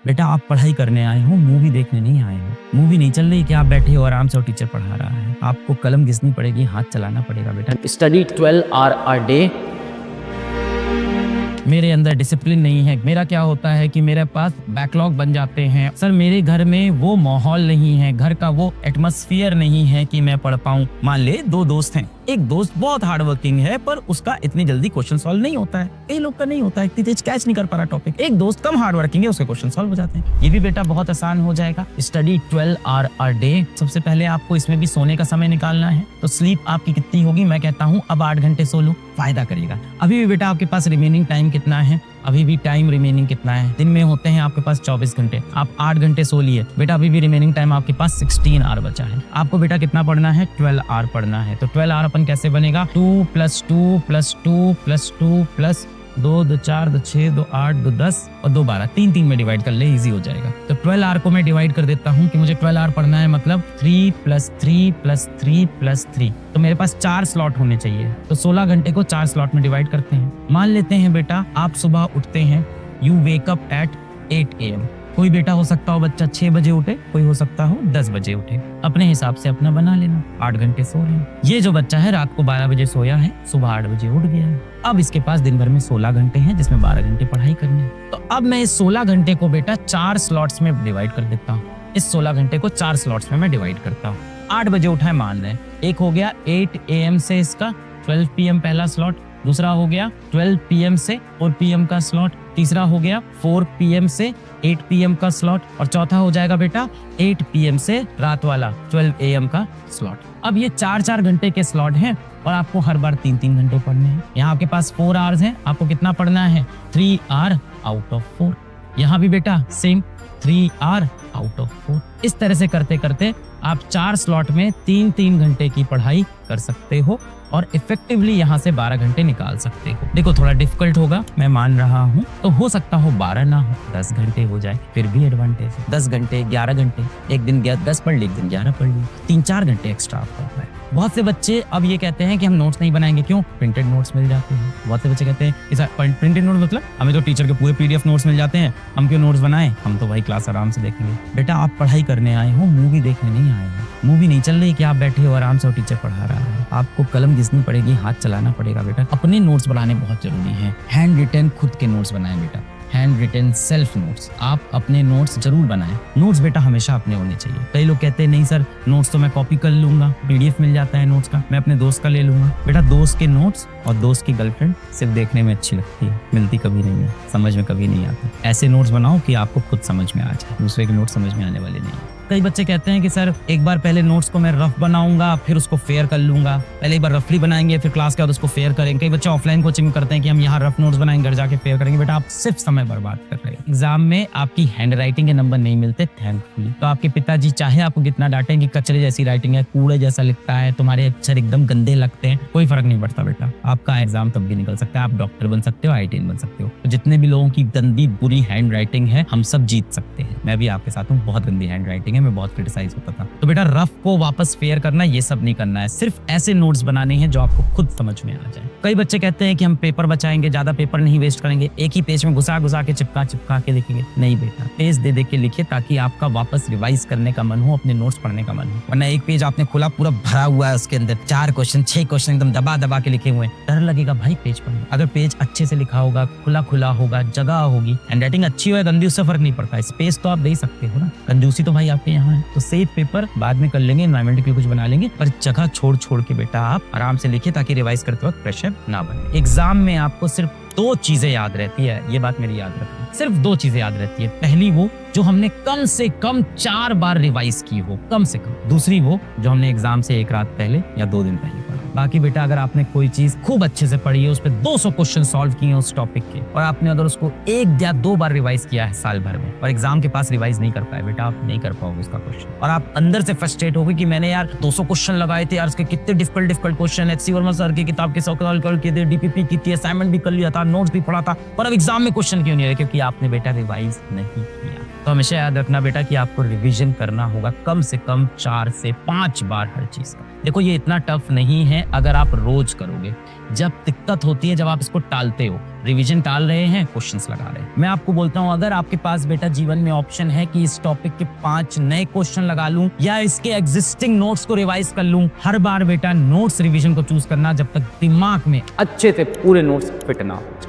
बेटा आप पढ़ाई करने आए हो, मूवी देखने नहीं आए हो। मूवी नहीं चल रही कि आप बैठे हो आराम से और टीचर पढ़ा रहा है। आपको कलम घिसनी पड़ेगी, हाथ चलाना पड़ेगा बेटा। Study 12 hours a day. मेरे अंदर डिसिप्लिन नहीं है। मेरा क्या होता है कि मेरे पास बैकलॉग बन जाते हैं। सर मेरे घर में वो माहौल नहीं है, घर का वो एटमॉस्फेयर नहीं है कि मैं पढ़ पाऊं। मान ले दो दोस्त हैं, एक दोस्त बहुत हार्ड वर्किंग है पर उसका इतनी जल्दी क्वेश्चन सॉल्व नहीं होता है। कई लोग का नहीं होता है, इतनी तेज कैच नहीं कर पा रहा टॉपिक। एक दोस्त कम हार्ड वर्किंग है, उसके क्वेश्चन सॉल्व हो जाते हैं। ये भी बेटा बहुत आसान हो जाएगा। Study 12 hours a day। सबसे पहले आपको इसमें भी सोने का समय निकालना है। तो स्लीप आपकी कितनी होगी? मैं कहता हूँ अब 8 घंटे सो लो, फायदा करेगा। अभी भी बेटा आपके पास रिमेनिंग टाइम कितना है? अभी भी टाइम रिमेनिंग कितना है? दिन में होते हैं आपके पास 24 घंटे, आप 8 घंटे सो लिए बेटा, अभी भी रिमेनिंग टाइम आपके पास 16 आवर बचा है। आपको बेटा कितना पढ़ना है? 12 आवर पढ़ना है। तो 12 आवर अपन कैसे बनेगा? 2 + 2 + 2 + 2 + 2 2 4 2 6 2 8 2 10 और 2 12, 3 में डिवाइड कर ले, इजी हो जाएगा। तो 12 आवर को मैं डिवाइड कर देता हूँ कि मुझे 12 आवर पढ़ना है, मतलब 3 + 3 + 3 + 3। तो मेरे पास 4 स्लॉट होने चाहिए। तो 16 घंटे को 4 स्लॉट में डिवाइड करते हैं। मान लेते हैं बेटा आप सुबह उठते हैं, you wake up at 8 AM। कोई बेटा हो सकता हो बच्चा 6 बजे उठे, कोई हो सकता हो 10 बजे उठे, अपने हिसाब से अपना बना लेना। 8 घंटे सो रहे हैं। ये जो बच्चा है रात को 12 बजे सोया है, सुबह 8 बजे उठ गया है। अब इसके पास दिन भर में 16 घंटे हैं, जिसमें 12 घंटे पढ़ाई करनी है। तो अब मैं इस 16 घंटे को बेटा 4 स्लॉट्स में डिवाइड कर देता हूँ। इस 16 घंटे को 4 स्लॉट्स में मैं डिवाइड करता हूँ। 8 बजे उठा है मान रहे हैं, एक हो गया 8 AM से इसका 12 PM पहला स्लॉट, दूसरा हो गया 12 PM से 4 PM का स्लॉट, तीसरा हो गया 4 PM से 8 PM का स्लॉट और चौथा हो जाएगा बेटा 8 PM से रात वाला 12 AM का स्लॉट। अब ये 4 घंटे के स्लॉट हैं और आपको हर बार 3 घंटे पढ़ने हैं। यहाँ आपके पास 4 आवर्स हैं, आपको कितना पढ़ना है? 3 आवर आउट ऑफ 4। यहाँ भी बेटा सेम 3 आवर आउट ऑफ 4। इस तरह से करते करते आप 4 स्लॉट में 3 घंटे की पढ़ाई कर सकते हो और इफेक्टिवली यहाँ से 12 घंटे निकाल सकते हो। देखो थोड़ा डिफिकल्ट होगा, मैं मान रहा हूँ, तो हो सकता हो 12 ना हो, 10 घंटे हो जाए, फिर भी एडवांटेज है। 10 घंटे 11 घंटे, एक दिन 10 पढ़ ली, एक दिन 11 पढ़ ली, 3-4 घंटे एक्स्ट्रा आपका है। बहुत से बच्चे अब ये कहते हैं कि हम नोट्स नहीं बनाएंगे, क्यों? प्रिंटेड नोट्स मिल जाते हैं। बहुत से बच्चे कहते हैं प्रिंटेड नोट मतलब हमें तो टीचर के पूरे PDF नोट्स मिल जाते हैं, हम क्यों नोट्स बनाएं, हम तो भाई क्लास आराम से देखेंगे। बेटा आप पढ़ाई करने आए हो, मूवी देखने नहीं आए हो। मूवी नहीं चल रही कि आप बैठे हो आराम से और टीचर पढ़ा रहा है। आपको कलम घिसनी पड़ेगी, हाथ चलाना पड़ेगा बेटा। अपने नोट्स बनाने बहुत जरूरी है। हैंड रिटन खुद के नोट्स बनाएं बेटा, हैंड रिटन सेल्फ नोट्स। आप अपने नोट्स जरूर बनाएं। नोट्स बेटा हमेशा अपने होने चाहिए। कई लोग कहते हैं नहीं सर नोट्स तो मैं कॉपी कर लूंगा, PDF मिल जाता है नोट्स का, मैं अपने दोस्त का ले लूंगा। बेटा दोस्त के नोट्स और दोस्त की गर्लफ्रेंड सिर्फ देखने में अच्छी लगती है, मिलती कभी नहीं है, समझ में कभी नहीं आती। ऐसे नोट्स बनाओ कि आपको खुद समझ में आ जाए, दूसरे के नोट्स समझ में आने वाले नहीं। कई बच्चे कहते हैं कि सर एक बार पहले नोट्स को मैं रफ बनाऊंगा, फिर उसको फेयर कर लूंगा। पहले एक बार रफली बनाएंगे, फिर क्लास के बाद उसको फेयर करेंगे। कई बच्चे ऑफलाइन कोचिंग करते हैं कि हम यहाँ रफ नोट्स बनाएंगे, घर जाके फेयर करेंगे। बेटा आप सिर्फ समय बर्बाद कर रहे हैं। एग्जाम में आपकी हैंड राइटिंग के नंबर नहीं मिलते, थैंकफुली। तो आपके पिताजी चाहे आपको कितना डांटें कि कचरे जैसी राइटिंग है, कूड़े जैसा लिखता है, तुम्हारे अक्षर एकदम गंदे लगते हैं, कोई फर्क नहीं पड़ता बेटा। आपका एग्जाम तब भी निकल सकता है, आप डॉक्टर बन सकते हो, IIT बन सकते हो। तो जितने भी लोगों की गंदी बुरी हैंड राइटिंग है, हम सब जीत सकते हैं। मैं भी आपके साथ हूँ, बहुत गंदी हैंड राइटिंग है, मैं बहुत क्रिटिसाइज होता था। तो बेटा रफ को वापस फेयर करना, ये सब नहीं करना है। सिर्फ ऐसे नोट्स बनाने हैं जो आपको खुद समझ में आ जाए। कई बच्चे कहते हैं कि हम पेपर बचाएंगे, ज्यादा पेपर नहीं वेस्ट करेंगे, एक ही पेज में घुसा के चिपका के लिखेंगे। नहीं बेटा, पेज दे के लिखिए ताकि आपका वापस रिवाइज करने का मन हो, अपने नोट्स पढ़ने का मन हो। वरना एक पेज आपने खोला, पूरा भरा हुआ है, उसके अंदर 4 क्वेश्चन 6 क्वेश्चन एकदम दबा के लिखे हुए हैं, डर लगेगा भाई पेज पढ़ने। अगर पेज अच्छे से लिखा होगा, खुला होगा, जगह होगी, हैंडराइटिंग अच्छी हो या गंदी, उससे फर्क नहीं पड़ता। स्पेस तो आप दे सकते हो ना, कंजूसी तो भाई आपके यहाँ है। तो सेव पेपर बाद में कर लेंगे, एनवायरमेंट के लिए कुछ बना लेंगे, पर जगह छोड़ के बेटा आप आराम से लिखिए ताकि रिवाइज करते वक्त प्रेशर ना बने। एग्जाम में आपको सिर्फ 2 चीजें याद रहती है, ये बात मेरी याद रखना। सिर्फ 2 चीजें याद रहती है। पहली वो जो हमने कम से कम 4 बार रिवाइज की हो, कम से कम। दूसरी वो जो हमने एग्जाम से 1 रात पहले या 2 दिन पहले पढ़ा। बाकी बेटा अगर आपने कोई चीज खूब अच्छे से पढ़ी है, उस पर 200 क्वेश्चन सॉल्व किए हैं उस टॉपिक के, और आपने अगर उसको 1 या 2 बार रिवाइज किया है साल भर में, और एग्जाम के पास रिवाइज नहीं कर पाए, बेटा आप नहीं कर पाओगे उसका क्वेश्चन। और आप अंदर से फ्रस्ट्रेट होगे कि मैंने यार 200 क्वेश्चन लगाए थे यार, उसके कितने difficult question, HC Verma sir की किताब के सवाल करके थे, DPP की थी, असाइनमेंट भी कर लिया था, नोट्स भी पढ़ा था, पर अब एग्जाम में क्वेश्चन क्यों नहीं रहे? क्योंकि आपने बेटा रिवाइज नहीं किया। तो हमेशा याद रखना बेटा कि आपको रिवीजन करना होगा कम से कम 4 से 5 बार हर चीज का। देखो ये इतना टफ नहीं है अगर आप रोज करोगे। जब दिक्कत होती है, जब आप इसको टालते हो, रिवीजन टाल रहे हैं, क्वेश्चंस लगा रहे हैं, मैं आपको बोलता हूं अगर आपके पास बेटा जीवन में ऑप्शन है कि इस टॉपिक के 5 नए क्वेश्चन लगा लूं या इसके एग्जिस्टिंग नोट्स को रिवाइज कर लूं, हर बार बेटा नोट्स रिवीजन को चूज करना जब तक दिमाग में अच्छे से पूरे नोट्स फिट ना हो।